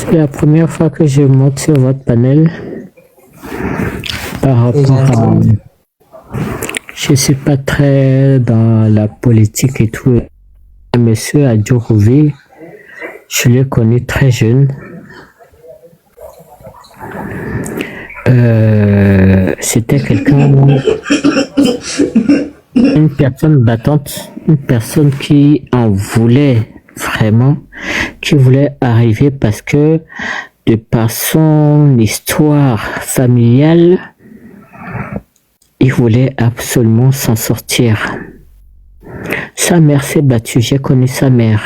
C'est la première fois que je monte sur votre panel par rapport à... Je suis pas très dans la politique et tout. Monsieur Adjourouvi, je l'ai connu très jeune. C'était quelqu'un, une personne battante, une personne qui en voulait vraiment, qui voulait arriver parce que de par son histoire familiale, il voulait absolument s'en sortir. Sa mère s'est battue, j'ai connu sa mère.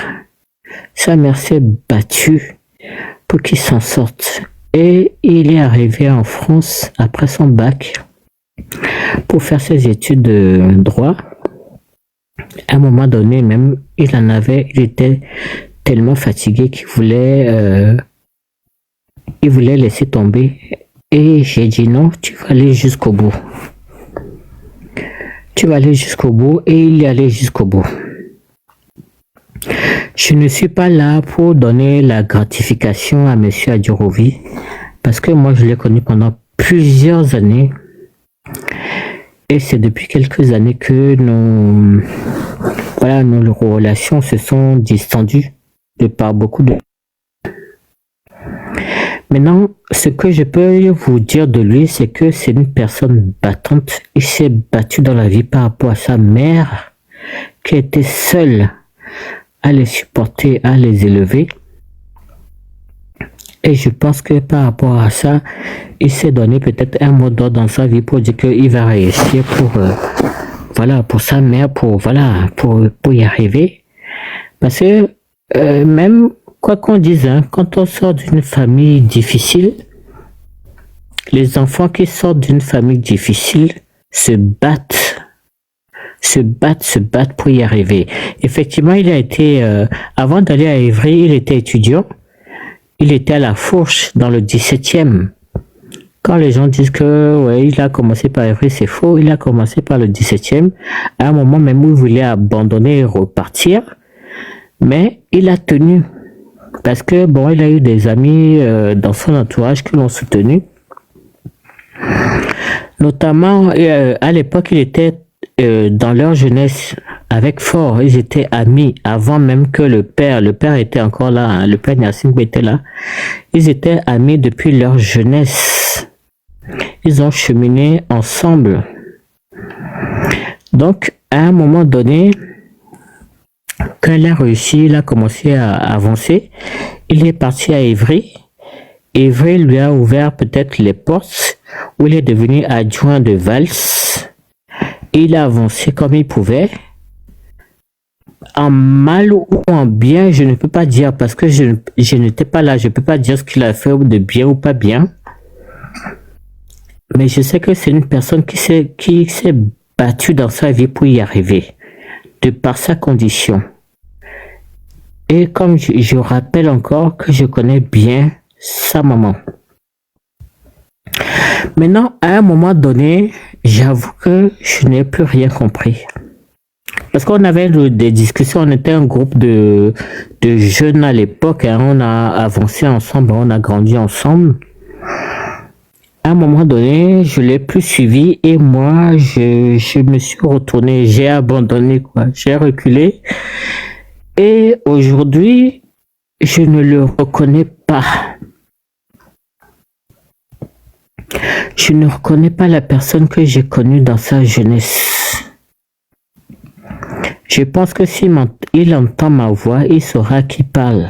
Sa mère s'est battue pour qu'il s'en sorte. Et il est arrivé en France après son bac pour faire ses études de droit. À un moment donné même, il était tellement fatigué qu'il voulait laisser tomber. Et j'ai dit non, tu vas aller jusqu'au bout. Tu vas aller jusqu'au bout, et il est allé jusqu'au bout. Je ne suis pas là pour donner la gratification à monsieur Adjourouvi, parce que moi je l'ai connu pendant plusieurs années, et c'est depuis quelques années que nos relations se sont distendues de par beaucoup de... Maintenant, ce que je peux vous dire de lui, c'est que c'est une personne battante. Il s'est battu dans la vie par rapport à sa mère, qui était seule à les supporter, à les élever. Et je pense que par rapport à ça, il s'est donné peut-être un mot d'ordre dans sa vie pour dire qu'il va réussir pour sa mère, pour y arriver. Parce que même quoi qu'on dise, quand on sort d'une famille difficile, les enfants qui sortent d'une famille difficile se battent pour y arriver. Effectivement, il a été, avant d'aller à Évry, il était étudiant. Il était à la Fourche, dans le 17e. Quand les gens disent que, ouais, il a commencé par Évry, c'est faux. Il a commencé par le 17e. À un moment même où il voulait abandonner et repartir. Mais il a tenu. Parce que, bon, il a eu des amis dans son entourage qui l'ont soutenu. Notamment, à l'époque, il était dans leur jeunesse avec Fort. Ils étaient amis avant même que le père était encore là, le père Nyasingbe était là. Ils étaient amis depuis leur jeunesse. Ils ont cheminé ensemble. Donc, à un moment donné, quand il a réussi, il a commencé à avancer. Il est parti à Évry. Évry lui a ouvert peut-être les portes où il est devenu adjoint de Vals. Il a avancé comme il pouvait. En mal ou en bien, je ne peux pas dire parce que je n'étais pas là. Je ne peux pas dire ce qu'il a fait de bien ou pas bien. Mais je sais que c'est une personne qui s'est battue dans sa vie pour y arriver, de par sa condition. Et comme je rappelle encore que je connais bien sa maman. Maintenant, à un moment donné, j'avoue que je n'ai plus rien compris. Parce qu'on avait des discussions, on était un groupe de jeunes à l'époque, on a avancé ensemble, on a grandi ensemble. À un moment donné, je l'ai plus suivi et moi, je me suis retourné, j'ai abandonné, j'ai reculé. Et aujourd'hui, je ne le reconnais pas. Je ne reconnais pas la personne que j'ai connue dans sa jeunesse. Je pense que s'il entend ma voix, il saura qui parle.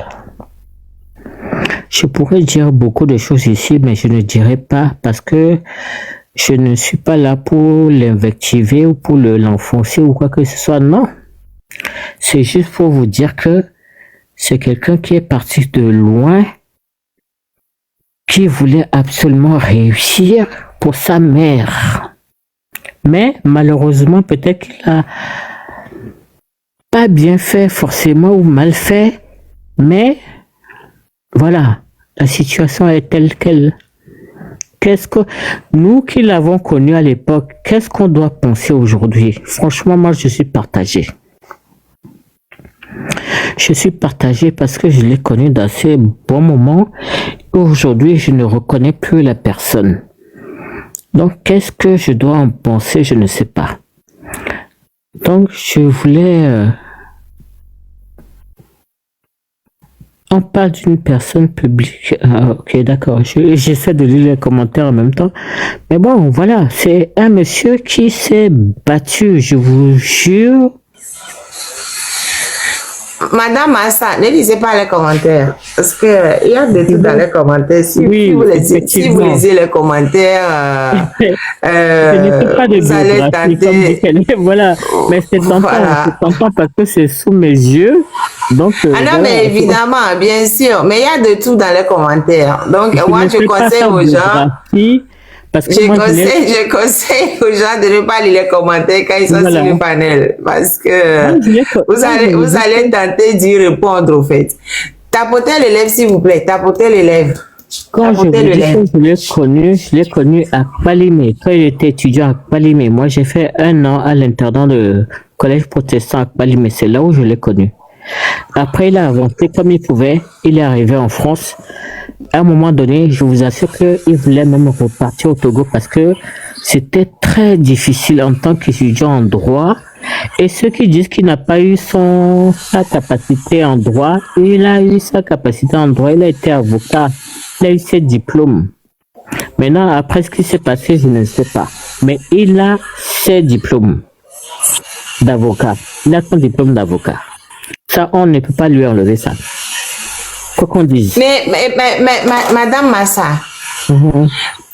Je pourrais dire beaucoup de choses ici, mais je ne dirai pas parce que je ne suis pas là pour l'invectiver ou pour l'enfoncer ou quoi que ce soit. Non. C'est juste pour vous dire que c'est quelqu'un qui est parti de loin, qui voulait absolument réussir pour sa mère. Mais malheureusement, peut-être qu'il a pas bien fait forcément ou mal fait, mais voilà, la situation est telle qu'elle. Qu'est-ce que nous qui l'avons connu à l'époque, qu'est-ce qu'on doit penser aujourd'hui? Franchement, moi je suis partagé. Je suis partagé parce que je l'ai connu dans ces bons moments. Aujourd'hui, je ne reconnais plus la personne. Donc, qu'est-ce que je dois en penser? Je ne sais pas. Donc, je voulais... on parle d'une personne publique. Ah, ok, d'accord. J'essaie de lire les commentaires en même temps. Mais bon, voilà. C'est un monsieur qui s'est battu, je vous jure. Madame Massa, ne lisez pas les commentaires. Parce que il y a des trucs dans les commentaires. Si, Oui, si vous effectivement. lisez les commentaires, Ce n'était pas de vous allez biographie, comme dit tenter. qu'elle est. Voilà. Mais c'est tentant, Voilà. c'est tentant parce que c'est sous mes yeux. Donc, Ah non, voilà. mais évidemment, bien sûr. Mais il y a de tout dans les commentaires. Donc, moi, je conseille aux gens, parce que moi, je conseille aux gens de ne pas lire les commentaires quand ils sont Voilà. sur le panel. Parce que Moi, je l'ai co- vous allez tenter d'y répondre, au fait. Tapotez les lèvres, s'il vous plaît. Tapotez les lèvres. Quand je vous Tapotez les dis lèvres. que je l'ai connu à Palimé. Quand il était étudiant à Palimé, moi j'ai fait 1 an à l'internat de collège protestant à Palimé. C'est là où je l'ai connu. Après, il a avancé comme il pouvait. Il est arrivé en France. À un moment donné, je vous assure qu'il voulait même repartir au Togo parce que c'était très difficile en tant qu'étudiant en droit. Et ceux qui disent qu'il n'a pas eu sa capacité en droit, il a eu sa capacité en droit. Il a été avocat. Il a eu ses diplômes. Maintenant, après ce qui s'est passé, je ne sais pas. Mais il a ses diplômes d'avocat. Il a son diplôme d'avocat. Ça, on ne peut pas lui enlever ça. Quoi qu'on dise. Mais, Madame Massa,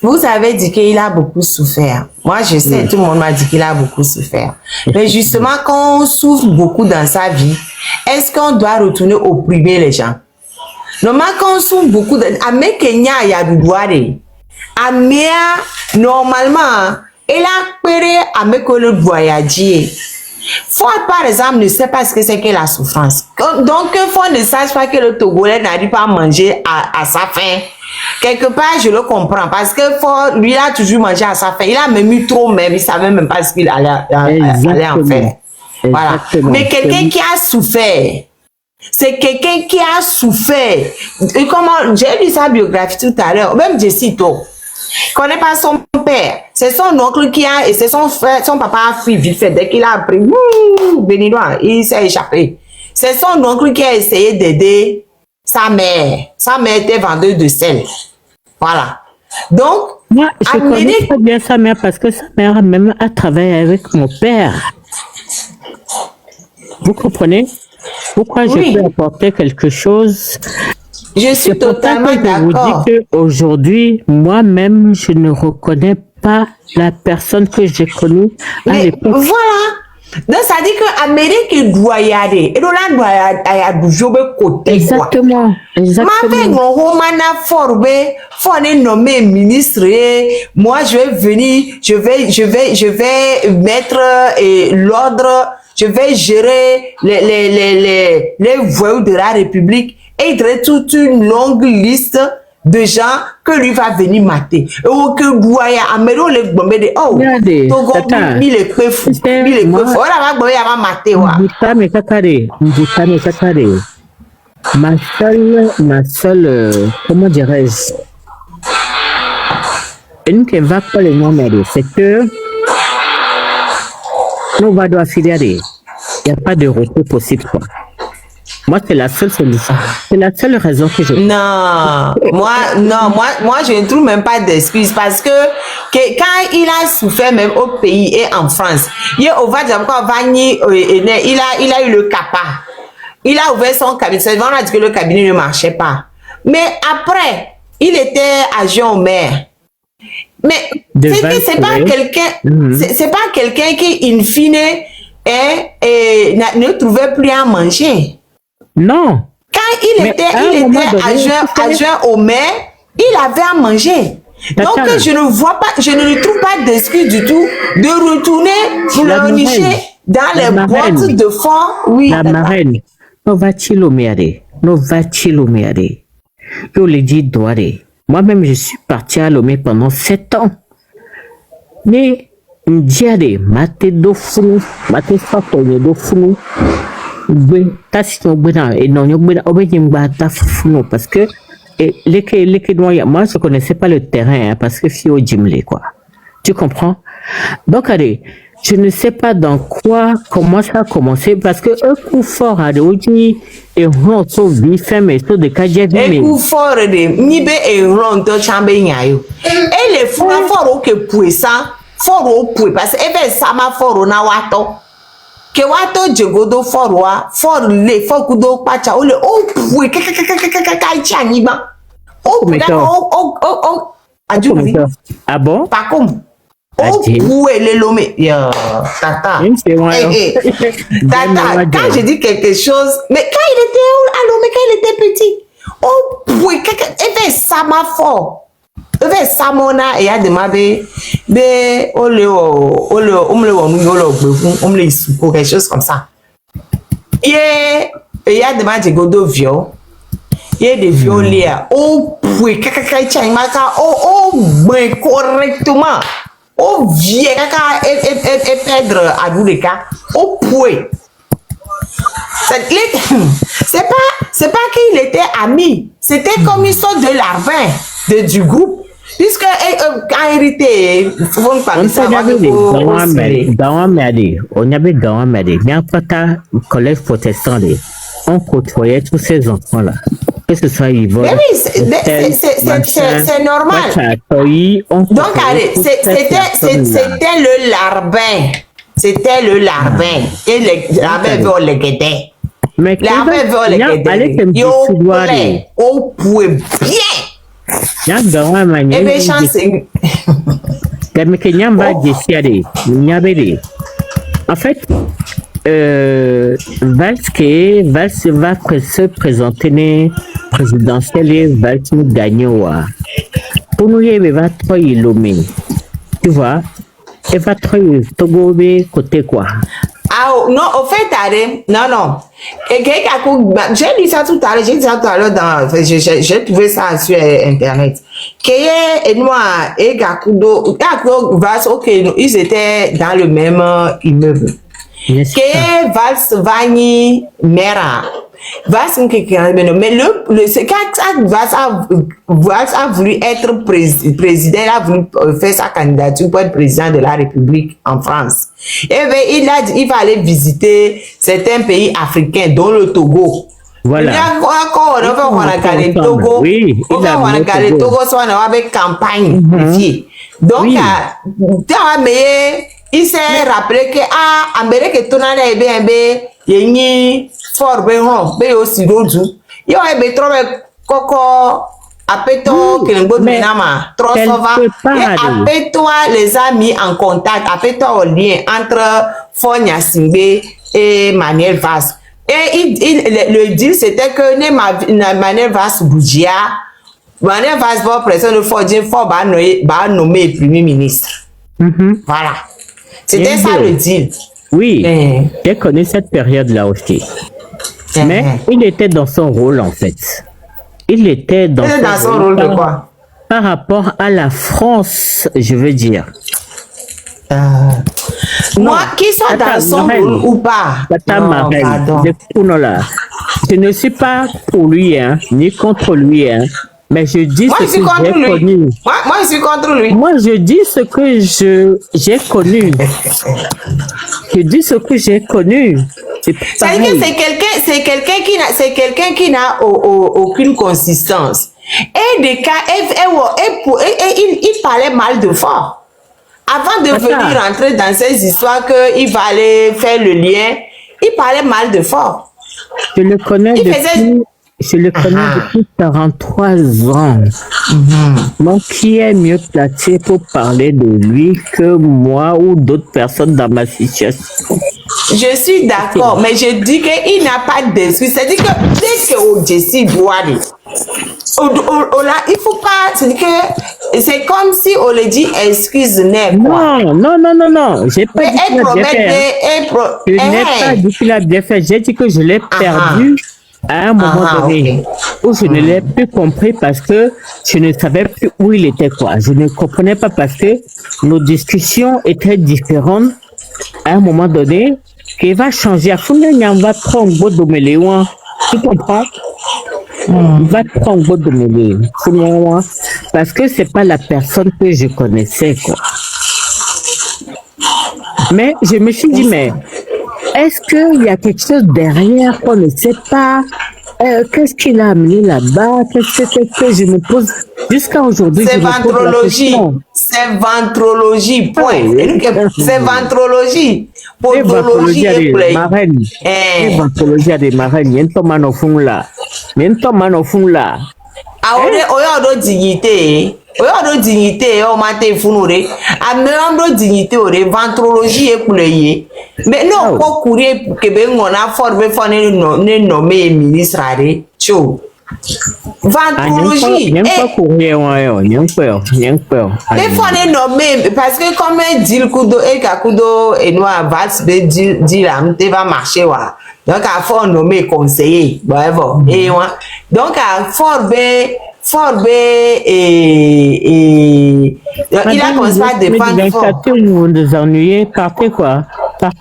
vous avez dit qu'il a beaucoup souffert. Moi, je sais, tout le monde m'a dit qu'il a beaucoup souffert. Mais justement, quand on souffre beaucoup dans sa vie, est-ce qu'on doit retourner opprimer les gens? Normalement, quand on souffre beaucoup, avec Kenya, il y a du droit. Normalement, il a péré avec le voyager. Ford, par exemple, ne sait pas ce que c'est que la souffrance. Donc, Ford ne sache pas que le Togolais n'arrive pas à manger à sa faim. Quelque part, je le comprends. Parce que Ford, lui, il a toujours mangé à sa faim. Il a même eu trop même. Il savait même pas ce qu'il allait en faire. Voilà. Exactement. Mais quelqu'un qui a souffert, c'est quelqu'un qui a souffert. Et comment, j'ai lu sa biographie tout à l'heure. Même Jessito. Il ne connaît pas son père. C'est son oncle qui a, et c'est son frère, son papa a fui vite fait. Dès qu'il a appris, béninois, il s'est échappé. C'est son oncle qui a essayé d'aider sa mère. Sa mère était vendeuse de sel. Voilà. Donc, moi, je connais très bien sa mère parce que sa mère même a travaillé avec mon père. Vous comprenez? Pourquoi oui. je peux apporter quelque chose? Je suis totalement d'accord. Je vous dis qu'aujourd'hui, moi-même, je ne reconnais pas la personne que j'ai connue à l'époque. Voilà. Donc, ça dit que l'Amérique doit y aller. Et donc, là, doit y aller côté. Exactement. Exactement. Mais avec mon romana formé, nommé ministre, moi, je vais venir, je vais mettre l'ordre, je vais gérer les voyous de la République. Et il y a toute une longue liste de gens que lui va venir mater. Et que Douaya, Améro, le bombe de oh, Togo, il est peu fou. Il est peu fou. On va mater. Ma seule, comment dirais-je, une qui va pas le nom, c'est que nous va doit filer. Il n'y a pas de retour possible, quoi. Moi, c'est la seule solution. C'est la seule raison que je... Non, moi, je ne trouve même pas d'excuses parce que quand il a souffert même au pays et en France, il a eu le CAPA. Il a ouvert son cabinet. C'est vrai, on a dit que le cabinet ne marchait pas. Mais après, il était adjoint au maire. Mais c'est pas quelqu'un, c'est pas quelqu'un qui, in fine, ne trouvait plus à manger. Non. Quand il était adjoint au maire, il avait à manger. Donc, je ne vois pas, je ne trouve pas d'excuse du tout de retourner le nicher dans les boîtes de fond. Oui. La marraine. Novachilomiade. Je le dis doire. Moi-même, je suis parti à Lomé pendant 7 ans. Mais, m'diade, mate do fou, mate fatonye do fou. Oui, t'as si ton bonheur et non, yon bonheur, oublie yon bata fou, parce que les Kénois, moi je connaissais pas le terrain, hein, parce que fio Jimley, quoi. Tu comprends? Donc, allez, je ne sais pas dans quoi, comment ça a commencé, parce que un coup fort, allez, aujourd'hui, et on sauve vie, fait, mais sur des cas, j'ai vu, E mais, ku fort de ni be e ron to chambe nyayo. E le funa fort o ke puissant, fort o pui parce que e be sama fort na wato. Ke wato jegodo fort wa, fort le fort kudo pacha o le o pui ka chani ba. O pui o ajuli. ah bon? Par contre, Ah, oh, j'ai- où est le lomé? Tata. Même c'est moi, Tata, quand je dis quelque chose, mais quand il était à Lomé, quand il était petit, oh, oui, il fait ça ma fort. Il fait ça mon a et a demandé, mais on le quelque chose comme ça. Il y a demandé godo viol. Il y a des violets, oh, oui, oh, ben correctement. Oh vieux kaka et perdre à bout de cas au point c'est pas qu'il était ami, c'était comme une sorte de larbin du groupe puisque quand il était faut ne pas on ça avait des Gawamadi, on avait Gawamadi, mais après ta collège protestant, on côtoyait tous ces enfants-là. Que ce soit Yvonne, mais oui c'est normal. Donc allez, c'était le larbin. C'était le larbin. Et le larbin veut le guetter. mais Larbin veut le guetter. Yo, on pouvait bien. Yang Gawamadi, Eh bien, chance. mais que Nyamba décidé, Nyabede. En fait, Valls va se présenter les présidentielles, Valls nous gagne. Pour nous, il va trop y lomé. Tu vois, il va trop Togo côté quoi. Ah non, au fait, non. Et j'ai lu ça tout à l'heure, j'ai trouvé ça sur Internet. Et moi, et Gakudo, ok, ils étaient dans le même immeuble. Que Valls Vani Mera. Valls mais c'est quand Valls a voulu être président, il a voulu faire sa candidature pour être président de la République en France. Et bien, il va aller visiter certains pays africains, dont le Togo. Voilà. Il y a encore, on va regarder le Togo. Oui, on va regarder le Togo, on va avec campagne. Donc, il s'est rappelé que Amérique est tournée bien yeni fort ben aussi d'autres il y a trop coco apeto kelengo nama trop souvent et apeto les a mis en contact apeto au lien entre Fonya Singbe et Manuel Valls et le deal c'était que Manuel Valls bougia Manuel Valls va présenter le fort va nommer premier ministre. Voilà. C'était ça le deal. Oui, j'ai connu cette période-là aussi. Mais il était dans son rôle, en fait. Il était dans son rôle de quoi? Par rapport à la France, je veux dire. Moi, qui soit dans son rôle ou pas? Je ne suis pas pour lui, hein, ni contre lui, hein. Mais je dis ce que j'ai connu. Moi, je suis contre lui. Moi, je dis ce que j'ai connu. Je dis ce que j'ai connu. C'est quelqu'un qui n'a aucune consistance. Et des cas, il parlait mal de fort. Avant de venir rentrer dans ces histoires qu'il va aller faire le lien, il parlait mal de fort. Je le connais depuis 43 ans. Donc, qui est mieux placé pour parler de lui que moi ou d'autres personnes dans ma situation? Je suis d'accord, mais je dis qu'il n'a pas d'excuse. C'est-à-dire que dès que Jessie doit aller, il faut pas. C'est-à-dire que c'est comme si on le dit excuse-moi. Non. J'ai pas dit qu'il a bien fait. Je n'ai pas dit qu'il a bien fait. J'ai dit que je l'ai perdu. À un moment donné, où je ne l'ai plus compris parce que je ne savais plus où il était quoi. Je ne comprenais pas parce que nos discussions étaient différentes. À un moment donné, qui va changer. À fond, il va prendre beau de Méléouan. Tu comprends? Il va prendre beau de Méléouan. Parce que c'est pas la personne que je connaissais, quoi. Mais je me suis dit, mais est-ce qu'il y a quelque chose derrière qu'on ne sait pas? Qu'est-ce qu'il a amené là-bas? Qu'est-ce que je me pose jusqu'à aujourd'hui? C'est ventrologie. C'est ventrologie. Point. C'est ventrologie. Podologie et play. Ventrologie à des marraines. Il y a un thomas au fond là. Il y a un thomas au fond là. Ah, on a une dignité. On a une dignité. On m'a été fourré. Ah, mais on a une dignité. Ventrologie et play. Mais non, pour courir, que ben on a formé nommé ministre. Ventrologie. Il y a pas courir, il y a peur. Il faut nommer parce que comme dit le coudo et Kakudo et nous à Vals dit là, tu vas marcher wa. Donc à faut nommer conseiller. Bref. Et donc à Forbe et il a commencé à défendre fort. Vous nous ennuyez, partez quoi. Parce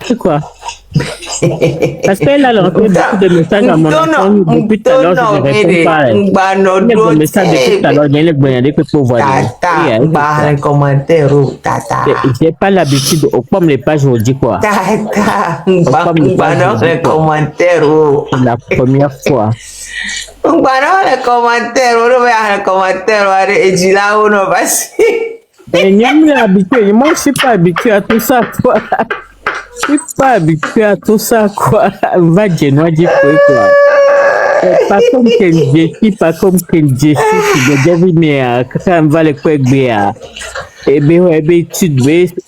qu'elle a lancé beaucoup de messages à mon enfant. Depuis tout à l'heure, je ne réponds pas. Il y a des messages depuis tout à l'heure. Il y a des pour voir. Tata, commentaire, tata. J'ai pas l'habitude. Au pomme les pages, on dit quoi? Tata, les commentaires. La première fois. Les commentaires, on va les commentaires, et dit là, on va habitué. Moi, je suis pas habitué à tout ça, quoi. Je suis pas habitué à tout ça, quoi. Va dire quoi. Pas comme Kenji, pas comme Kenji, qui devine, quand on va le quoi, eh bien,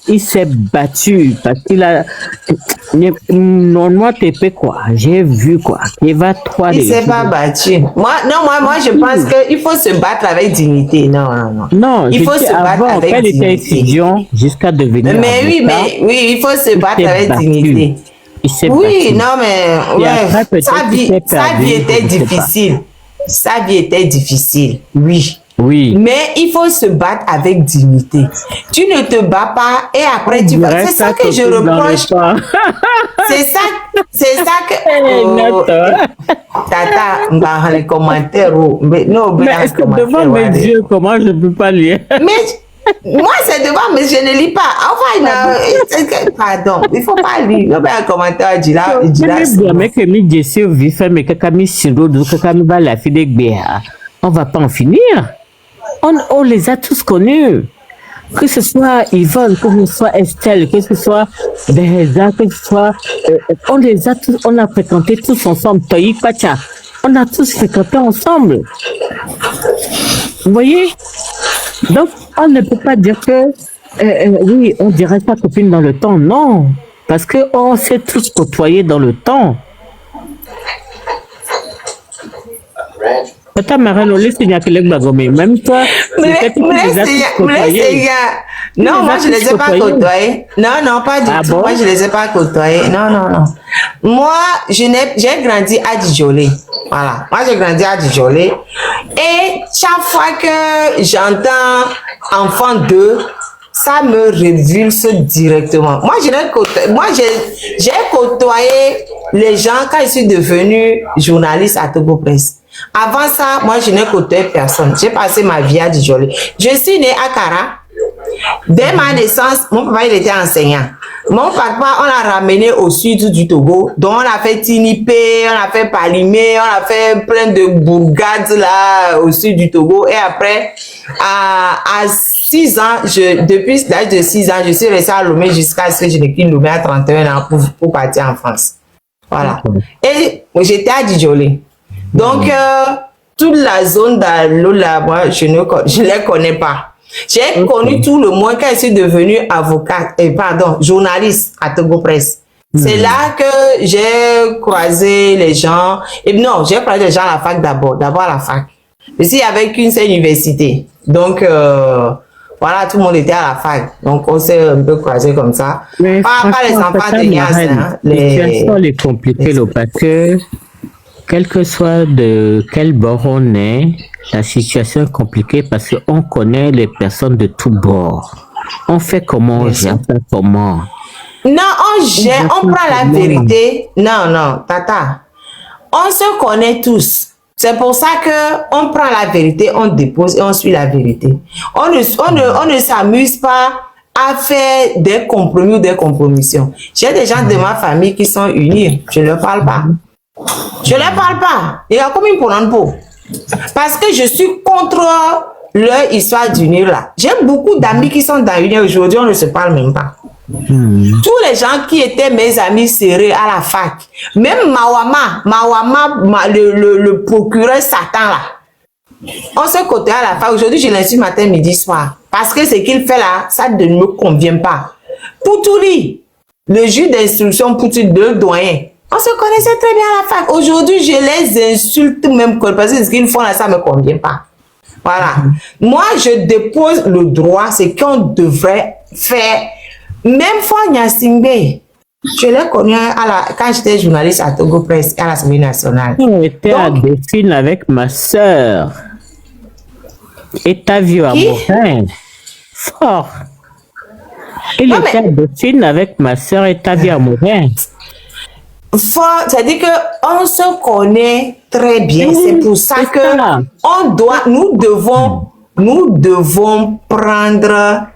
il s'est battu parce qu'il a. Non, moi, t'es fait quoi? J'ai vu quoi? Il va trois. Il s'est pas battu. Moi, je pense qu'il faut se battre avec dignité. Non, il faut se battre avec elle dignité. était étudiant jusqu'à devenir. Mais oui, il faut se battre avec dignité. Oui, non, mais ouais, sa vie était difficile. Sa vie était difficile, oui. Oui. Mais il faut se battre avec dignité. Tu ne te bats pas et après tu vas. C'est ça que je reproche. C'est ça que. Tata, dans les commentaires. Mais est-ce que devant mes yeux, comment je peux pas lire? Mais moi, c'est devant, mais je ne lis pas. Enfin, pardon, il ne faut pas lire. Il y a un commentaire, il dit là. Mais que mi Jessie vit fait, mais que mi Siro, que mi va la fille de Béa. On va pas en finir. On les a tous connus. Que ce soit Yvonne, que ce soit Estelle, que ce soit Bereza, que ce soit. On les a tous, on a fréquenté tous ensemble. Toyi Pacha. On a tous fréquenté ensemble. Vous voyez? Donc, on ne peut pas dire que, oui, on dirait pas copine dans le temps. Non. Parce qu'on s'est tous côtoyés dans le temps. Même toi, non, moi je les ai pas côtoyés. Non, pas du tout. Moi je les ai pas côtoyés. Non. Moi, j'ai grandi à Djolé. Voilà. Moi j'ai grandi à Djolé. Et chaque fois que j'entends enfant 2, ça me révulse directement. Moi, j'ai côtoyé les gens quand je suis devenue journaliste à Togo Presse. Avant ça, moi, je n'ai côtoyé personne. J'ai passé ma vie à Djolé. Je suis née à Kara. Dès ma naissance, mon papa, il était enseignant. Mon papa, on l'a ramené au sud du Togo. Donc, on a fait Tinipé, on a fait Palimé, on a fait plein de bourgades là, au sud du Togo. Et après, à 6 ans, depuis l'âge de 6 ans, je suis restée à Lomé jusqu'à ce que je ne quitte Lomé à 31 ans pour partir en France. Voilà. Et j'étais à Djolé. Donc, toute la zone d'Allo là, moi, je ne les connais pas. J'ai connu tout le monde quand je suis devenue journaliste à Togo Presse. C'est là que j'ai croisé les gens. Et non, j'ai croisé les gens à la fac d'abord à la fac. Ici, il n'y avait qu'une seule université. Donc, voilà, tout le monde était à la fac. Donc, on s'est un peu croisé comme ça. Pas les enfants de Nias. Les compliqué, parce que quel que soit de quel bord on est, la situation est compliquée parce qu'on connaît les personnes de tous bords. On fait comment, on gère comment. Non, on prend la vérité. Non, tata. On se connaît tous. C'est pour ça que on prend la vérité, on dépose et on suit la vérité. On ne s'amuse pas à faire des compromis ou des compromissions. J'ai des gens de ma famille qui sont unis. Je ne leur parle pas. Je ne leur parle pas. Il y a combien pour l'an pour? Parce que je suis contre leur histoire d'unir là. J'ai beaucoup d'amis qui sont dans l'union aujourd'hui, on ne se parle même pas. Tous les gens qui étaient mes amis serrés à la fac, même Mawama, le procureur Satan là, on se côté à la fac. Aujourd'hui, je l'insulte matin, midi, soir. Parce que ce qu'il fait là, ça ne me convient pas. Poutouli, le juge d'instruction Poutouli, deux doyens, on se connaissait très bien à la fac. Aujourd'hui, je les insulte même parce que ce qu'ils font là, ça ne me convient pas. Voilà. Moi, je dépose le droit, c'est qu'on devrait faire. Même Fonya Singbe, je l'ai connu quand j'étais journaliste à Togo Presse, à l'Assemblée nationale. On était à Dauphine avec ma soeur. Et t'as vu à Morin. Fort. Il était à Dauphine avec ma soeur et t'as vu à Morin. Fort, c'est-à-dire qu'on se connaît très bien. C'est pour ça que nous devons prendre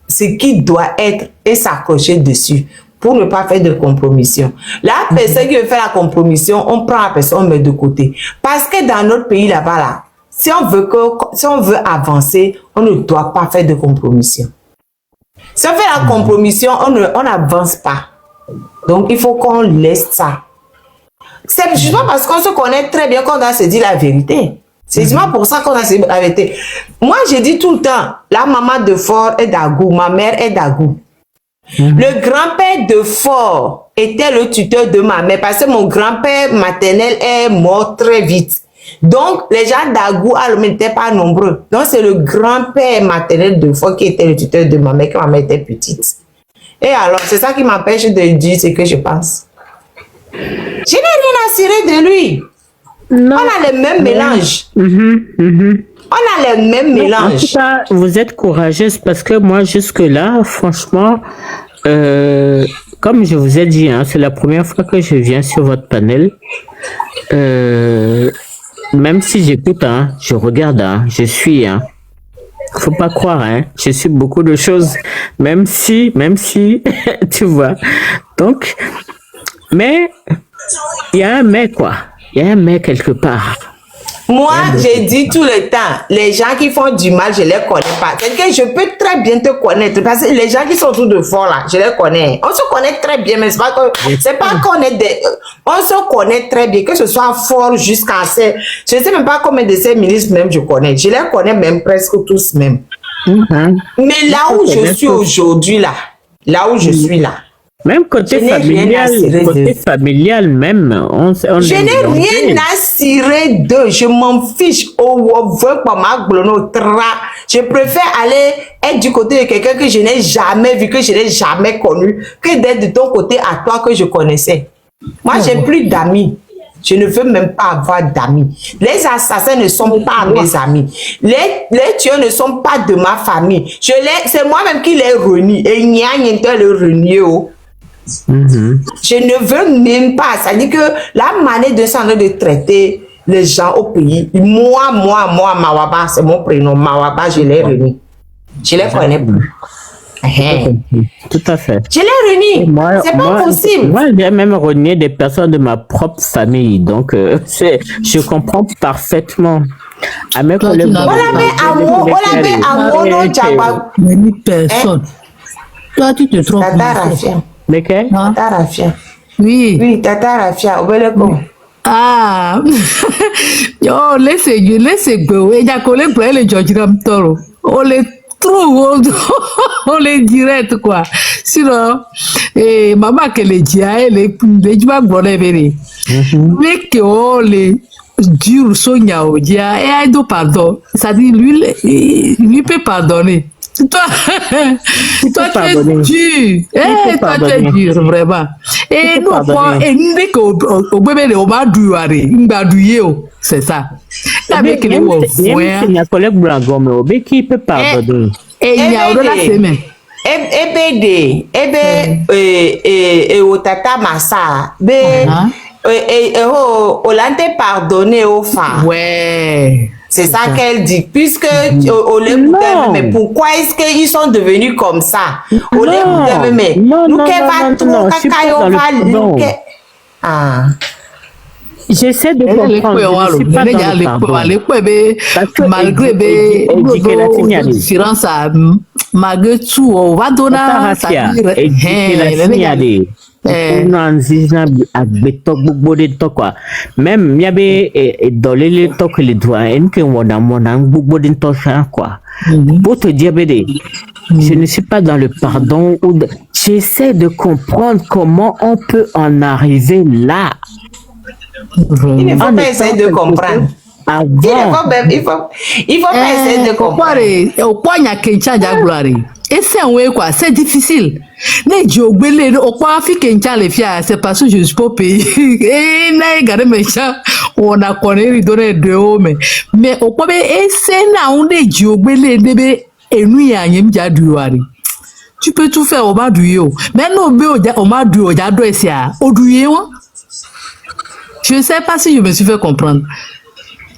ce qui doit être et s'accrocher dessus pour ne pas faire de compromission. La personne qui veut faire la compromission, on prend la personne, on met de côté. Parce que dans notre pays là-bas, là, si on veut avancer, on ne doit pas faire de compromission. Si on fait la compromission, on n'avance pas. Donc, il faut qu'on laisse ça. C'est justement parce qu'on se connaît très bien qu'on doit se dire la vérité. C'est justement pour ça qu'on a cette vérité. Moi, j'ai dit tout le temps, la maman de Fort est d'Agou, ma mère est d'Agou. Le grand-père de Fort était le tuteur de ma mère parce que mon grand-père maternel est mort très vite. Donc, les gens d'Agou n'étaient pas nombreux. Donc, c'est le grand-père maternel de Fort qui était le tuteur de ma mère quand ma mère était petite. Et alors, c'est ça qui m'empêche de dire ce que je pense. Je n'ai rien à cirer de lui. Non. On a les mêmes mélanges. On a les mêmes mélanges. En tout cas, vous êtes courageuse parce que moi, jusque-là, franchement, comme je vous ai dit, hein, c'est la première fois que je viens sur votre panel. Même si j'écoute, hein, je regarde, hein, je suis, hein. Faut pas croire, hein, je suis beaucoup de choses, même si, tu vois. Donc, mais, il y a un mais, quoi. Il y a un mais quelque part. Moi, j'ai dit tout le temps, les gens qui font du mal, je les connais pas. C'est-à-dire que je peux très bien te connaître parce que les gens qui sont autour de Fort là, je les connais. On se connaît très bien, mais c'est pas qu'on est des, on se connaît très bien, que ce soit Fort jusqu'à ces, je ne sais même pas combien de ces ministres même je connais. Je les connais même presque tous même. Mais là où je suis aujourd'hui là où je suis là. Même côté familial même, on je n'ai rien à cirer d'eux, je m'en fiche. Je préfère aller être du côté de quelqu'un que je n'ai jamais vu, que je n'ai jamais connu, que d'être de ton côté à toi que je connaissais. Moi, j'ai plus d'amis. Je ne veux même pas avoir d'amis. Les assassins ne sont pas mes amis. Les tueurs ne sont pas de ma famille. C'est moi-même qui les renie. Et il n'y a rien de le renier. Je ne veux même pas. Ça dit que la manière de s'en de traiter les gens au pays, moi, Mawaba, c'est mon prénom. Mawaba, je l'ai reni. Je les connais plus. Tout à fait. Je l'ai reni. C'est pas possible. Moi, j'ai même renié des personnes de ma propre famille. Donc, je comprends parfaitement. À mes collègues. On l'avait à Djaba. Personne. Toi, tu te trompes. Mais qu'est-ce? Tata Rafia. Oui, Tata Rafia, au Beleko. Ah, yo, laissez go. Et y'a collé pour les George Ramtoro. On les trouve, on les direct quoi. Sinon, maman que les dit, elle est pas bonne mais que on les dur Sonia au dia et elle doit pardon. Ça dit lui peut pardonner. Toi, tu es dur. Toi, tu es dur, vraiment. Et nous, dès qu'au bébé, on va douiller, c'est ça. Avec les collègue Bragom, qui peut pardonner. Et il y a au-delà de ebede ebe au tata massa be olante pardonner aux femmes. Ouais. C'est ça qu'elle dit. Puisque on l'écoutait, mais pourquoi est-ce qu'ils sont devenus comme ça? On l'écoutait, mais nous qui va trop cacaille, on va ah. J'essaie de comprendre. Je ne suis pas dans le pardon. Malgré les différences, malgré tout, on va donner ça. Même il y avait dans les tocs les doigts que quoi. Pour te dire je ne suis pas dans le pardon ou j'essaie de comprendre comment on peut en arriver là. Il ne faut pas essayer de comprendre. Il faut pas essayer de comprendre. Et c'est un way quoi, c'est difficile. Les jobélés, au point africain, les fiers, c'est parce que je suis pas payé. Et n'a gardé mes chats, on a connu donner de haut, mais au point, et c'est là où les jobélés, et nous y a un déjà du wari. Tu peux tout faire au bas du yo. Mais non, au bas du yo, au du yo. Je sais pas si je me suis fait comprendre.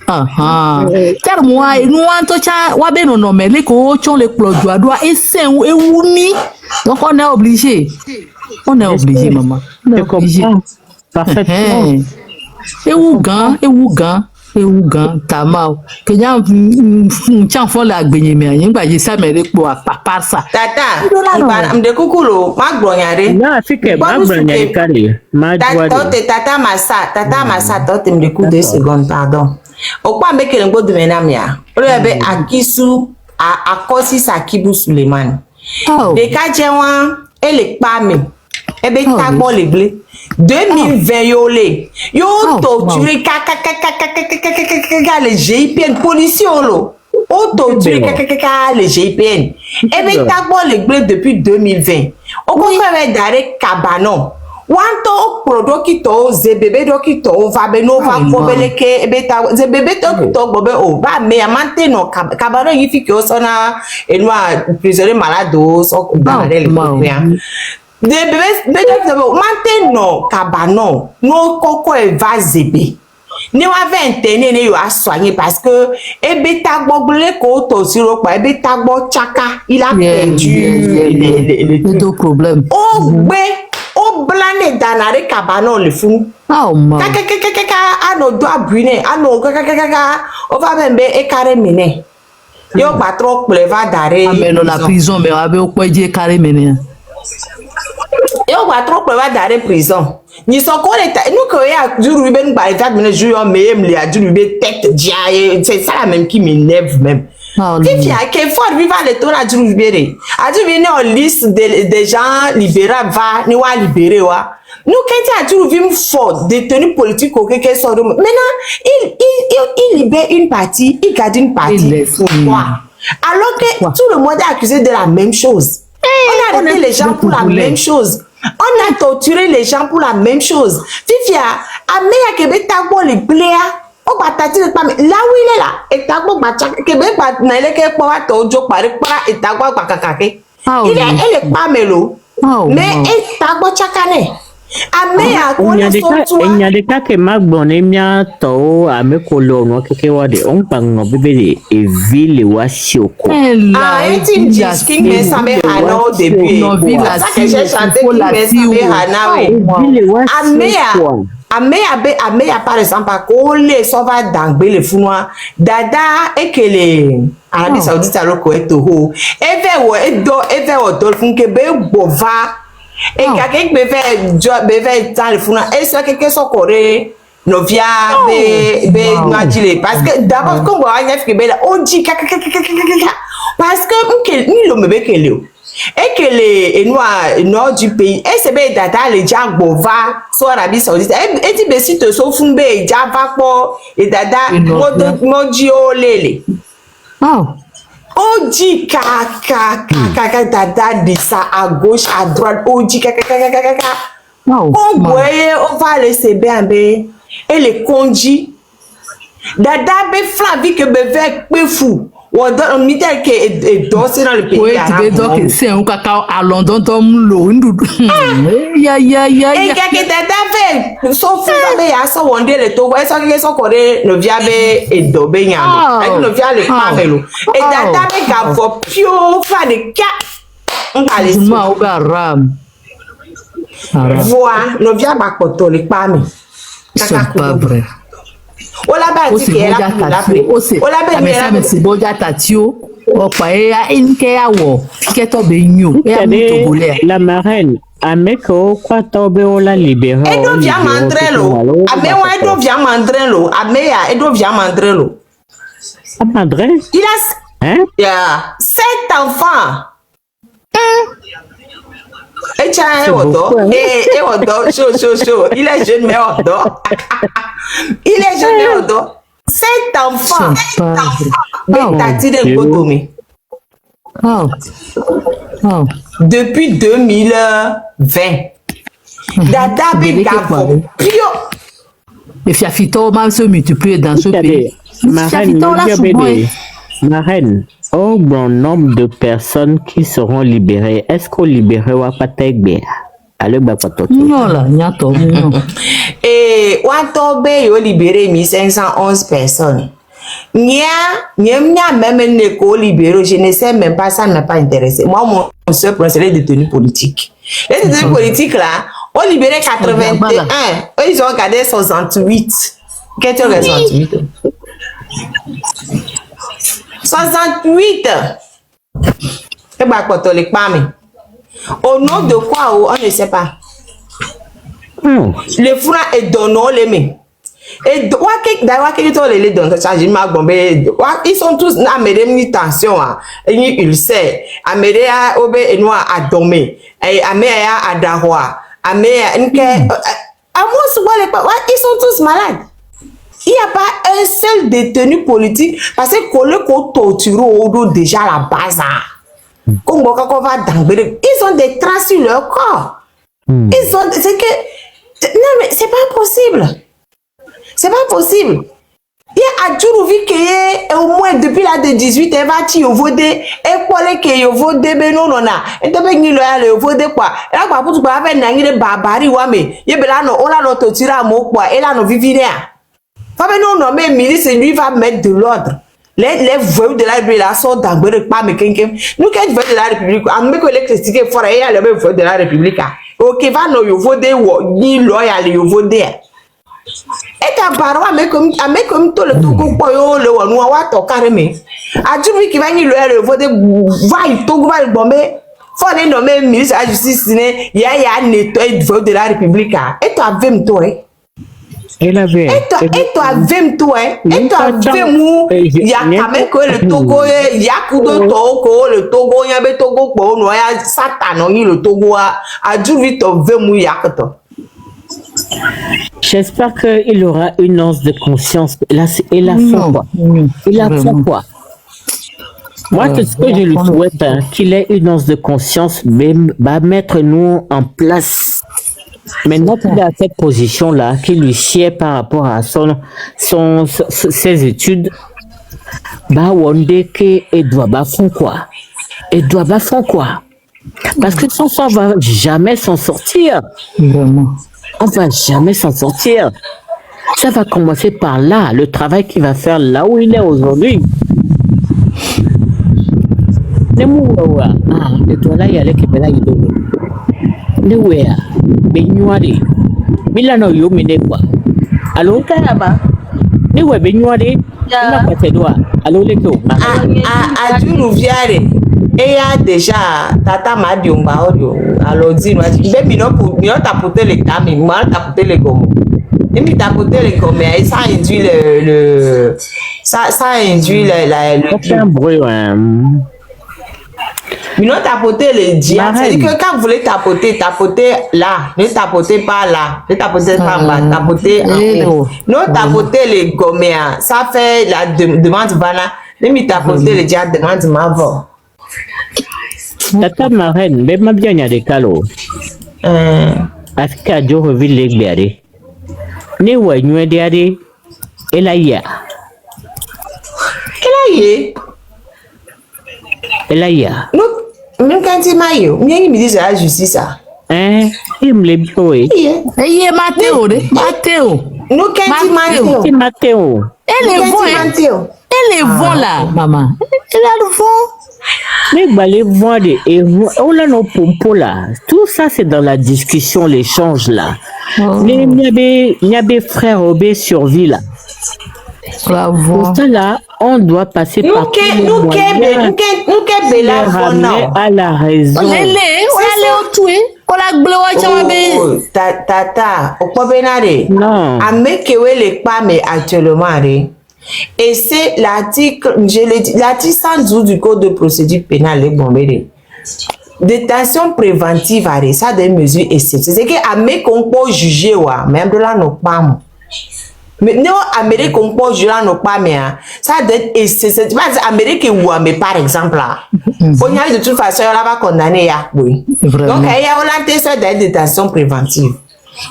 Car moi, nous en tout cas, wabe non non mais les coachons les clodois doit et c'est et ouni. Donc on est obligé. On est obligé maman. Je comprends parfaitement. Et ougan tamao. Que y'a tiens font la gagner mais y'a pas dit ça mais les pour part ça. Tata, on de coucou ma gloriare. Non, c'est que ma gloriare carré. Tata massa, toi me coup 2 secondes pardon. Au quoi avec le go de menamia? On avait akisu a kosi sa kibu Suleiman. De kajewan et les pame. Ebe tagbo le blé. 2020 yolé. Yo torturé les GIPN policiers lo. O torturé les GIPN. Ebe tagbo le blé depuis 2020. Au contraire d'arrêt cabanon. Wanto product zebebe dokito va benova kobeleke ebeta zebebe dokito bobe o ba me amante no kabaro yifiki osona enwa prisonnier malade so kubarele kuya zebebe dokito mante no kabano no koko eva zebe ni wa 21 ne yo asoigner parce que ebeta gbogbele ko to siro pa ebeta gbo chaka il a perdu les problèmes o gbe o blane danare kabano le fou kaka ano do abuine ano kaka o va membe e carré mine yo ba trop pleva dare mais non la prison mais abe o peje carré mine yo ba trop pleva dare prison ni so ko le nous que ya juru be ngba 4 minutes juru me li a juru be tête dia c'est ça même qui m'énerve même. Qui a qu'il faut vivre le tour à du libéré. A du venir en liste des gens libérés va ni wa libérer wa. Nous quand tu as du vivre fort détenu politique ou quelque chose de maintenant il libère une partie, il garde une partie. Pourquoi? Alors que tout le monde est accusé de la même chose. On a arrêté les gens pour la même chose. On a torturé les gens pour la même chose. Fifia, ameya kebe tagbo le bléa. O batati le pam là où il est là et tagbo bacha kebe bat na ile ke pa to jo pare para et tagbo bakakake. Il est pas melo. Mais et tagbo chakane. Ameya ko le so il y a des cas que ma bonne mia to ame ko lo no keke wa de on pa no bebe e ville wa sioko. Et tu dis qui me semble à no début. Ça que j'ai chanté qui me semble à na Ameya par exemple à coller ça va d'angber le founois dada et que les Arabie Saoudite à l'oko et toho eve o dolphin que be bova et quelqu'un be fait job be fait dans le founois et ça quelque soit coré novia be noajile parce que d'abord comme on a fait que be là on dit parce que ni le mebe keleo et que les noirs du pays et c'est bien data les gens bova sur Arabie Saoudite et tu me cites so fumbe java po et dada moji olele oji kaka dada de ça à gauche à droite oji kaka on voyait on va laisser bien et les conji dada be flavi que be vek pe fou on donne militaire qui est dansé dans le pays Oui, tu arabe. veux donc c'est un cacao à London comme l'eau. Ya. Et quelqu'un t'a fait, sauf que mais à ça on dit le Togo, et ça qui sont coré le viabe et dobé nyame. Avec le viabe le pamelo. Et t'a fait gavo pio fa de ka. On va les Moi au garam. voir le viabe à poto le pame. C'est pas vrai. O la ba ti ke la ku la pre. O la be mi la c'est boja tatio. O pa ya inke awo. Keto be nyu. Ya mu togolais. La marraine, ameko kwa tobe o la libéré. E do via mandrelo. Ame wa e do via mandrelo. Ame ya e do via mandrelo. Ah, Mandré? Il a Hein? 7 enfants. Et tiens, et Odo. Et Odo, chaud. Il est jeune, mais Odo. Il est jeune, mais Odo. 7 enfants. Mais t'as tiré le potomé. Depuis 2020. Dada Bigavo. Pio. Et Fiafito, mal se multiplie dans ce pays. Marraine, Marraine, au bon nombre de personnes qui seront libérées, est-ce qu'on libérera Wapategbe? Allez, Bapatoto. Non, là, nyato. Et Wantobe, yo libéré 1511 personnes. Nia même Neko libéré, je ne sais même pas, ça ne m'a pas intéressé. Moi, mon seul problème, c'est les détenus politiques. Les détenus politiques, là, ont libéré 81. Eux, ils ont gardé 68. Qu'est-ce que tu as 68? 68. Et bah, quand on les parle. Au nom de quoi, on ne sait pas. Les fous est donné les mains. Et d'ailleurs, les donnent, ils sont tous à mes tension, ils ulcèrent, à mes obé et noir à dormir, et à mes à darois, à mes à moi souvent ils sont tous malades. Il n'y a pas un seul détenu politique parce que collègue qu'on torture au déjà la base. Comme on va d'angler, ils ont des traces sur leur corps. Ils ont, c'est que non mais c'est pas possible. C'est pas possible. Il y a toujours vu que au moins depuis l'âge de 18 elle va ti voter et quoi que yo vote be non non na et te be ni lo ya le vote quoi là quoi pour pas faire nangi de barbarie wa me ye be là no on la no to tira mo quoi et là no vivire fa be non non mais milice lui va mettre de l'ordre. Les voeux de la République là sont d'abord pas mais quelqu'un nous qu'est voeux de la République à me que les critiquer fort et a le voeux de la République OK va no yo vote ni loyal yo vote. Et ta parole avec comme tout le Togo poyo le wanwa wa to carrément a djuri qui va ni le vote va il Togo va le bomber faut les nommer ministre de la justice né ya nettoyer vote de la République et toi vem toi et toi vem toi et toi vem ya quand même que le Togo ya kudo Togo le Togo ya be Togo po no ya satan ni le Togo a djuri to vem ya to. J'espère qu'il aura une once de conscience. Là, il a fait quoi? Il a fait quoi? Moi, tout ce que je lui souhaite, qu'il ait une once de conscience, va mettre nous en place. Maintenant qu'il a cette position-là, qu'il lui chie par rapport à ses études, bah, Wande, qu'il doit faire quoi? Il doit faire quoi? Parce que sans ça, on va jamais s'en sortir. Vraiment. On va jamais s'en sortir. Ça va commencer par là, le travail qu'il va faire là où il est aujourd'hui. Allô? À du Louvière. Et a déjà, tata m'a dit on va alors dis moi mais non tapoter les camis moi tapoter les gommes et mi tapoter les gommes et ça induit ça induit le bruit mais non tapoter les diams c'est-à-dire que quand vous voulez tapoter là ne tapotez pas là ne tapotez pas là tapotez non tapoter les gommes ça fait la demande vana ne mi tapoter les diams demande m'avoir. Tata marraine, mais ma bien y a des calots. Est-ce qu'à Dieu revit les biarés? Ne ouais, nous diaré. Et là, y a. Quelle est? Et là, il y a. Nous, même quand il m'a eu, il me dit la justice, ça. Hein? Il me l'a dit, oui. Eye Mathéo, Mathéo. Nous, quand il m'a eu, C'est Mathéo. Elle est bonne, elle est bonne là, maman. Elle a le fond. Les balais vont des héros. Oh là, nos pompos là. Tout ça, c'est dans la discussion, l'échange là. Il y a des frères Obé survie là. Bravo. Pour ça là, on doit passer par tous les moyens nous, les ramener à la raison. On allait au tuer. On a gloué. Oh, tata, au quoi benare? Non. Amekewe les pas, mais actuellement, et c'est l'article, je l'ai dit, l'article 112 du code de procédure pénale, les bombés. Détention préventive, ça des mesures exceptionnelles. C'est que Amérique on peut juger, même de là, nos pas. Mais non, Amérique on peut juger, nos pas, mais ça d'être exceptionnel. Amérique ou mais par exemple, là, on y a de toute façon, on va condamner, oui. Donc, il y a l'intérêt de détention préventive.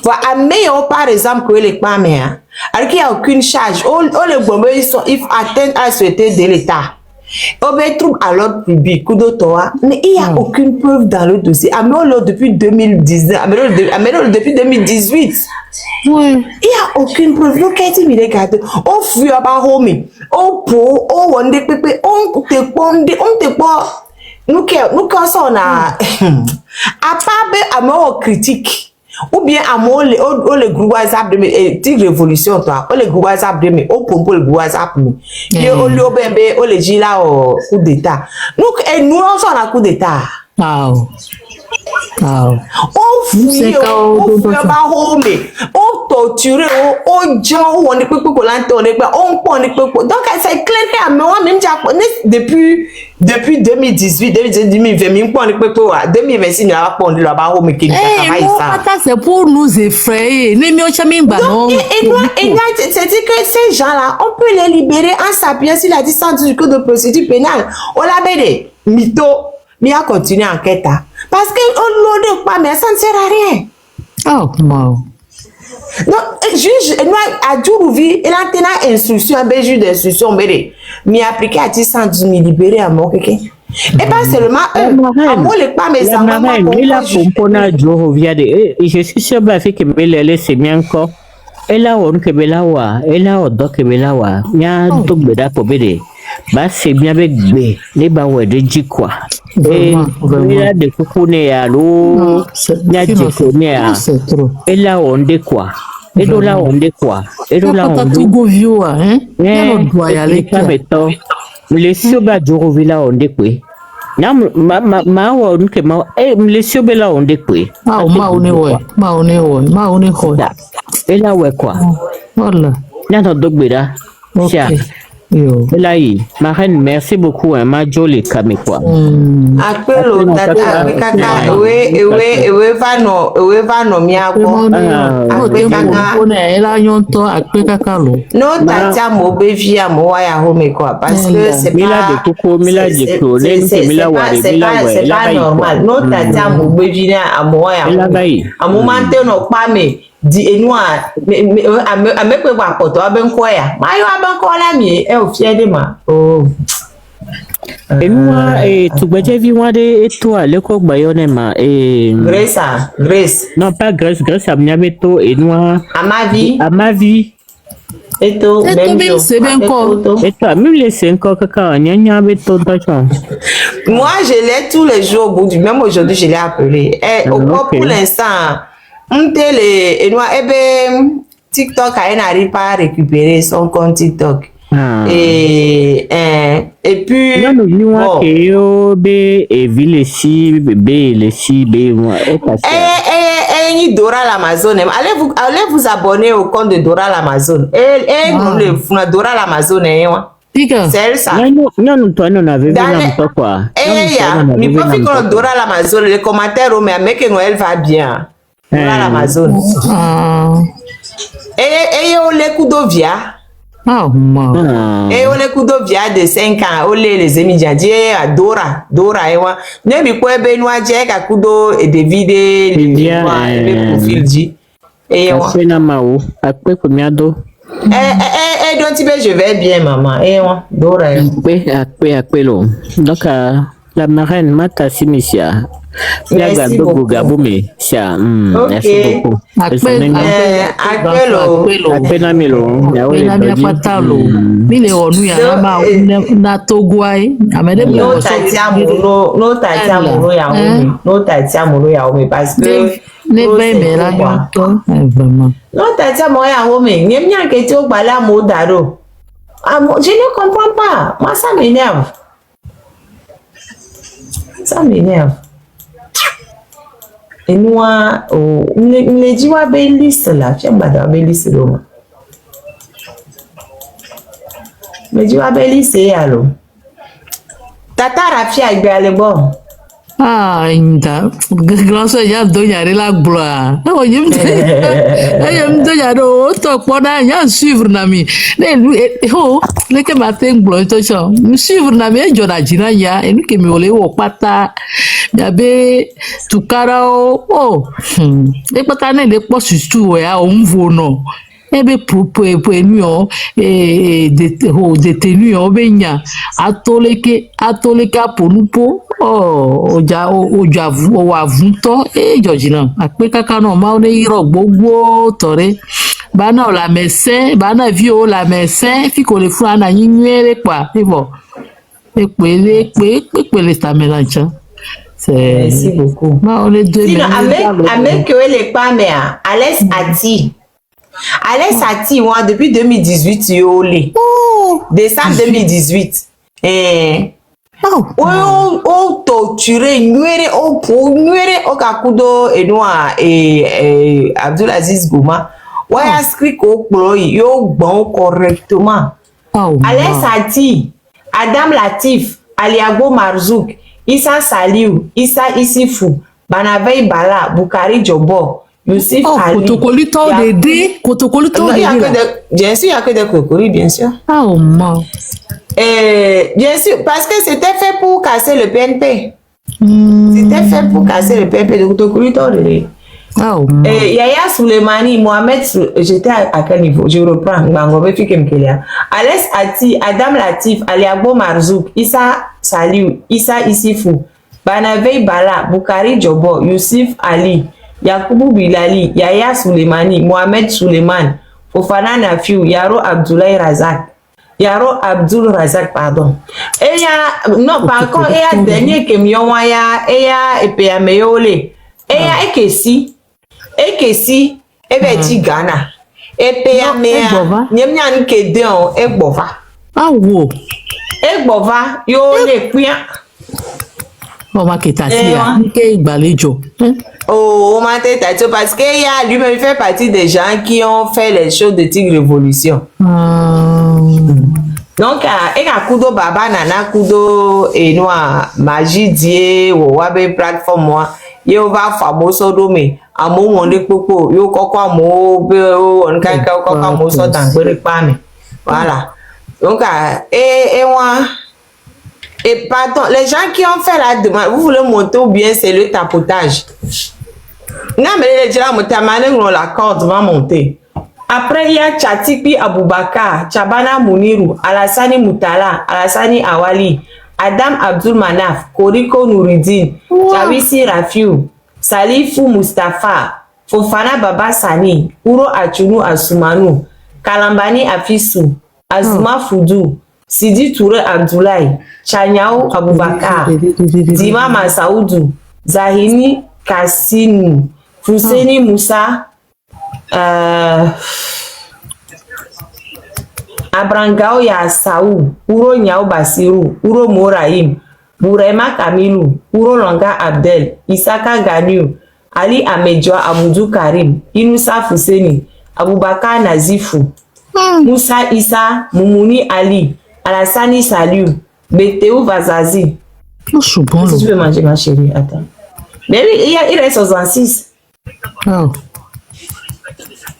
Voilà, mais par exemple, que les pas, mais alors qu'il n'y a aucune charge, les bombes ils atteignent à souhaiter de l'État. On va trouver à l'ordre public, coup d'autour, mais il n'y a aucune preuve dans le dossier. Améliore depuis 2019, améliore depuis 2018. Il n'y a aucune preuve. Donc, quand il me regarde, on fuit à Bahomi, on pour, on te pépé, on te pas. Nous, quand on a, à part amour critique. Ou bien à moi le groupe WhatsApp de mes révolution toi le groupe WhatsApp de mes au pompo le groupe WhatsApp et au bébé au le dit là au coup d'état nous on s'en a coup d'état on fouille on torture on gens on ne peut pas on donc c'est clair que moi même depuis 2018 2020 2026 il va prendre là-bas au mais qui c'est pour nous effrayer les mieux chemin ballon c'est dire que ces gens-là on peut les libérer en s'appuyant sur la distance du code de procédure pénale on l'a béné mytho mais à continuer enquête parce que on ne pas mais ça ne sert à rien. Oh non. Donc juge nous a Djourouvi il a tenu instruction un juge d'instruction mais appliqué à 110 000 libéré à mon quelqu'un. Et pas seulement à moi les pas mes enfants il a compona Djourouvi je suis sûr que Belele c'est bien encore et là on que belawa et là on doit que belawa il y a tout beda pour bédé. Bah c'est bien avec B les bah ouais de dit quoi et il a des coucounes à l'eau il y a des coucounes et là on dit quoi et là on dit quoi et là on dit go vieux hein on doit y aller les soba Djourouvi là on dit quoi non ma on que ma les soba là on dit quoi ma on est et là ouais quoi voilà là on doit là là, ma reine, merci beaucoup, hein, ma jolie Kamekwa. Appello, tata, kaka, ewe vano miago. No, tata, mo bevia, mo waya home quoi, parce que c'est pas normal. No, tata, mo bevia, mo waya home. À moment no pas mais. Di enua me pe wa poto abenko ya ma yo abenko la mi e o fie de ma enua tu beje vi wa de toi le ko gba yo ne ma Grace non pas Grace amnya beto enua à ma vie et to même jo c'est bien encore et toi même les 5 ans kaka nya beto ta moi je l'ai tous les jours au bout du même aujourd'hui je l'ai appelé pour l'instant et nous, TikTok, elle n'arrive pas à récupérer son compte TikTok. Et puis, bon. Et Dora l'Amazon. Allez vous abonner au compte de Dora l'Amazon. Et Dora l'Amazon. C'est ça. Non, toi, non, avait vu quoi. Mais pas fait qu'on Dora l'Amazon. Les commentaires, mais mec, elle va bien. Dora l'Amazon. Et on les coups d'ovia. Et on les coups d'ovia de 5 ans. On les émidiens à Dora. Et moi, ne me quoi benoît Jack à coup d'eau et de vider les profils dit. Et moi. Après combien d'eau? Donc je vais bien maman. Et moi, Dora. Après l'eau. Donc la marraine Mata Simisia. Merci beaucoup. Merci beaucoup. Je ne comprends pas. Moi, ça m'énerve. Ça m'énerve. Et nous, les dit wa belis là, tu m'as dit belis là. Mais dit wa belis et alors. Tata Rafia il va aller bon. Ah, inda. Grand soeur, y'a deux y'a la gloire. Oh, y'a deux y'a do. Toi, pendant y'a suivre nami. Oh, les que matin gloire toi ça. Suivre nami, j'en jina ya. Et nous que me voulez au pata. Yabe tukarao. Oh, les patane les postes surtout ya on voit non. Ebe pour nuyo détenu obenya atoleke ponupo oja avunto Georgina ape kaka no ma one iro gbogbo tore bana la médecin bana vio la médecin fi ko le fún ana yinwere pa ibo epele ta melancha. Merci beaucoup. Ma on est deux. Sinon avec que les pas mais Alex Ati. Alex Ati, moi, depuis 2018, yolé. Décembre 2018. On torturé, nuéré, au kakudo, et noa, et Abdulaziz Gouma. Ouais, inscrit qu'au ploy, yo bon correctement. Alex Ati, Adam Latif, Aliago Marzouk, Issa Saliou, Issa Isifou, Banavei Bala, Boukari Jobo. Youssef Ali. Kotokolito de dé. Kotokolito de dé. Bien sûr, il n'y a que des cocoris, bien sûr. Oh, man. Bien sûr, parce que c'était fait pour casser le PNP. C'était fait pour casser le PNP. Donc, Kotokolito de dé. Oh, man. Yaya Souleymani, Mohamed, j'étais à quel niveau? Je reprends. Alex Ati, Adam Latif, Aliabo Marzouk, Issa Saliou, Issa Isifou, Banavei Bala, Boukari Jobo, Youssef Ali, Yakubu Bilali, Yaya Souleymani, Mohamed Souleiman, Fofana Nafiou, Yaro Abdoulaye Razak. Yaro Abdul Razak, pardon. Et non, par contre, il y a dernier qui m'y envoya, et il y a Epeameole, et il y a Ekesi, et Betty Ghana. Epeamea, Nyemyan Kedeon, et Bova. Ah, wow. Et Bova, yo le puya. On va quitter ça. Oh, on m'a dit parce qu'il y a lui-même fait partie des gens qui ont fait les choses de Tigre Révolution. Donc, il a kudo baba nana kudo et noa magie die ou wabe plateforme moi. Yo va famoso dome. Amo monde popo yo koko amo be on kaka koko amo so tangere pame. Voilà. Donc, et moi. Et pardon, les gens qui ont fait la demande, vous voulez monter ou bien c'est le tapotage? Non, mais les gens montent, la corde va monter. Après, il y a Tchatipi Aboubakar, Tchabana Mounirou, Alassani Moutala, Alassani Awali, Adam Abdul Manaf, Koriko Nouridine, Jawisi Rafiou, Salifou Mustafa, Fofana Baba Sani, Uro Achunu Asumanu, Kalambani Afisou, Azuma Foudou, Sidi Touré Abdoulaye, Chanyao Aboubakar, Dima Masaoudou, Zahini Kassinou, Fousseni Moussa, Abrangao Yassaou, Uro Nyao Basirou, Uro Moraim, Bourema Kamilou, Uro Longa Abdel, Isaka Ganiou, Ali Amedjoa Amoudou Karim, Inoussa Fousseni, Aboubakar Nazifou, Moussa Issa, Moumouni Ali, Alassani Saliou, Beteou Vazazi. Si tu veux manger, ma chérie, attends. Mais oui, il reste 66. Oh.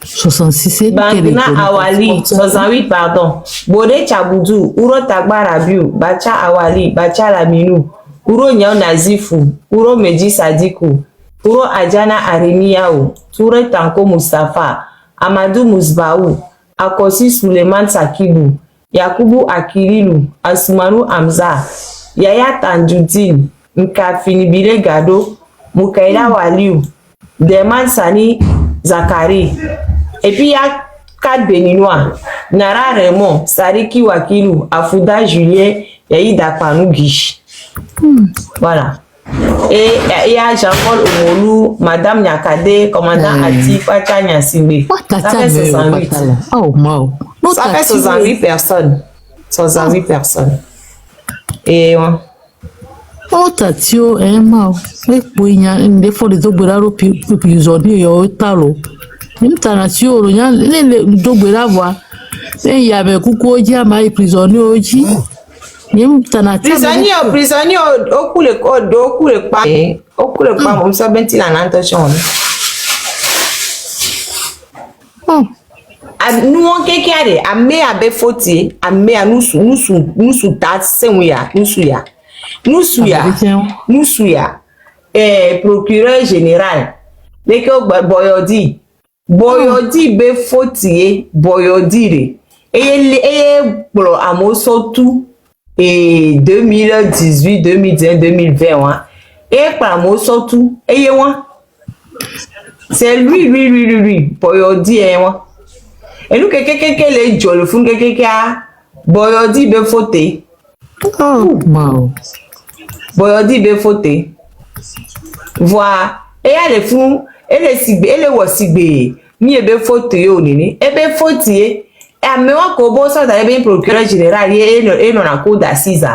66. Bangna Awali, 68, pardon. Bode Chaboudou, Uro Tagba Rabiou, Bacha Awali, Bacha Laminou, Uro Nyao Nazifou, Uro Meji Sadikou, Uro Adjana Arimiyaou, Toure Tanko Mustafa, Amadou Mousbaou, Akosi Suleiman Sakibou, Yakubu Akirilu, Asumanu Hamza, Yaya Tanjudine, Nkafini Bile Gado, Mukaila Waliou, Derman Sani Zakari. Et puis il y a 4 Béninois, Nara Raymond, Sariki Wakilou, Afouda Julien, Yaïda Panou Guiche. Voilà. Et il y a Jean-Paul Omolou, Madame Nyakade, commandant Ati, Pacha Nyasimbe. Ça fait 68. Oh, wow. Ça fait 68 personnes. 68 personnes. Et ouais. Oh, Tatio, Emma. Et puis, il y a des fois des dogbéraro prisonniers, il y a talo. Même Tanatio, il y a des dogbéravo. Et il y avait Koukou, il y a des prisonniers aussi. Prisonnier, au coup le pas, on s'est bien dit la intention. Nous on quelqu'un a mis à béfoti, a mis à nous sous date c'est nous souya procureur général dès que boyodi béfoti boyodi et blo amoso tout et 2018 2019 2020 et par amoso tout et c'est lui boyodi et nous quelqu'un les jolles font quelqu'un boyodi béfoti. Oh, wow. Boyodi be fote. Voilà. Et elle est fou. Elle est sigbe. Elle est wasigbe. Mi be fote yo nini. E be fote. Et à moi ko bo ça d'aller bien procureur général et non la cour d'assises.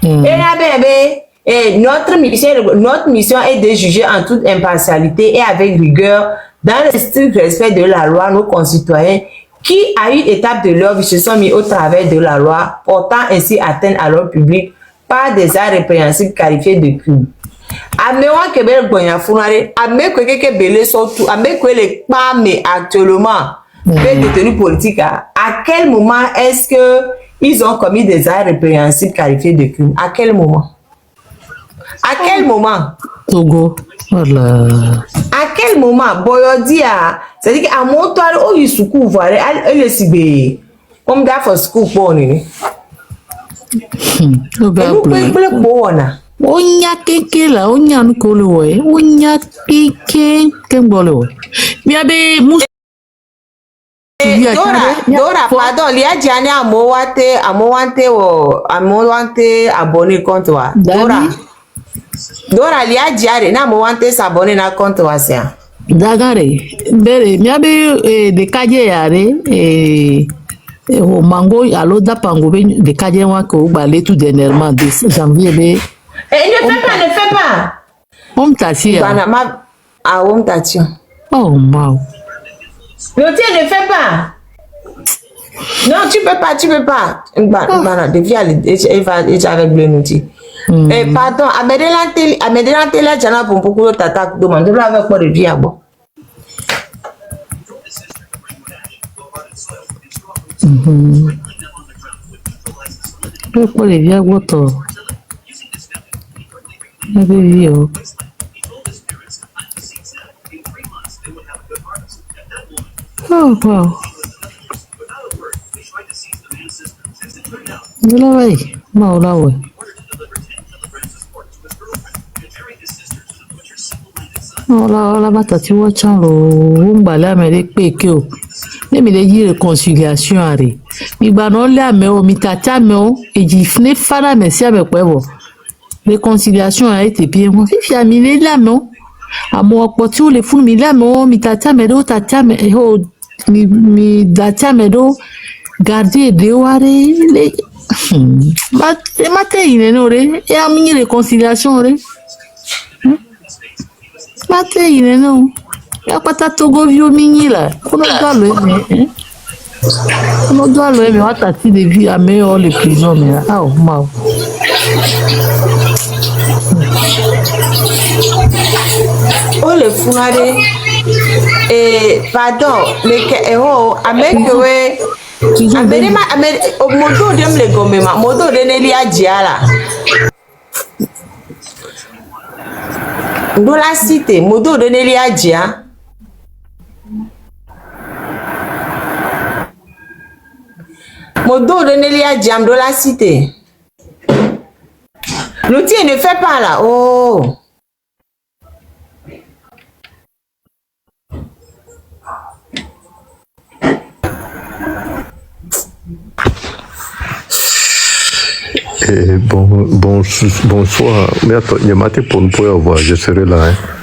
Et là bébé. Et notre mission est de juger en toute impartialité et avec rigueur dans le strict respect de la loi nos concitoyens qui à une étape de leur vie se sont mis au travers de la loi portant ainsi atteinte à l'ordre public par des actes répréhensibles qualifiés de crime. Amewa kebele gonya funare, ame ko keke belé surtout, ame ko les pas mais actuellement les détenus politiques à quel moment est-ce que ils ont commis des actes répréhensibles qualifiés de crime? À quel moment? À quel moment? Togo. Voilà. À quel moment Boyodi a c'est-à-dire qu'à mon toit où il se couvre elle est si comme da for school pour ni Nous Onya keke la onya nkolo we onya keke kembolo mi abe mus Dora pardon li a jani amowante abonné compte wa Dora li a jare na amowante s'abonner na compte wa sia dagare bere mi abe de kaje yare o mango alo da pango be de kaje wa ko balé tout dernièrement de janvier be ne fais pas. On t'assure. On t'assure. Oh, wow. Ne fais pas. Non, tu peux pas. Elle va avec le outil. Pardon, à me délanter là, pour beaucoup de t'attaques. Demande de avec quoi de vie à bon. Pourquoi les vieux goto? Viu? Oh, wow. Lá vai. Mal lá, ué. Olá, batati wa chalo. Umbala mere pe ke o. Ne mi le yi réconciliation are. Mi gba no le ame o, mi tata me o, eji fne fara me si ame pewo. Réconciliation a été bien. Moi, fifi a mis les lames. À moi, quand tu les fous, mis lames, mi tata medo, tata medo, mi data medo, garder de oare, les. Matin, il est noré, et a mis réconciliation, ré. Matin, il est non. Il y a pas ta togo vieux mini là. On doit le aimer. On doit le aimer. On a tati de vie à meilleur les prisons, mais là. Ah, wow. Oh le funade pardon mais avec moto dem le gomema moto de neli ajiala dans la cité moto de neli ajia moto de neli ajia dans la cité L'outil ne fait pas là. Oh. Bonsoir. Mais attends, il y a maté pour ne pas avoir, je serai là. Hein.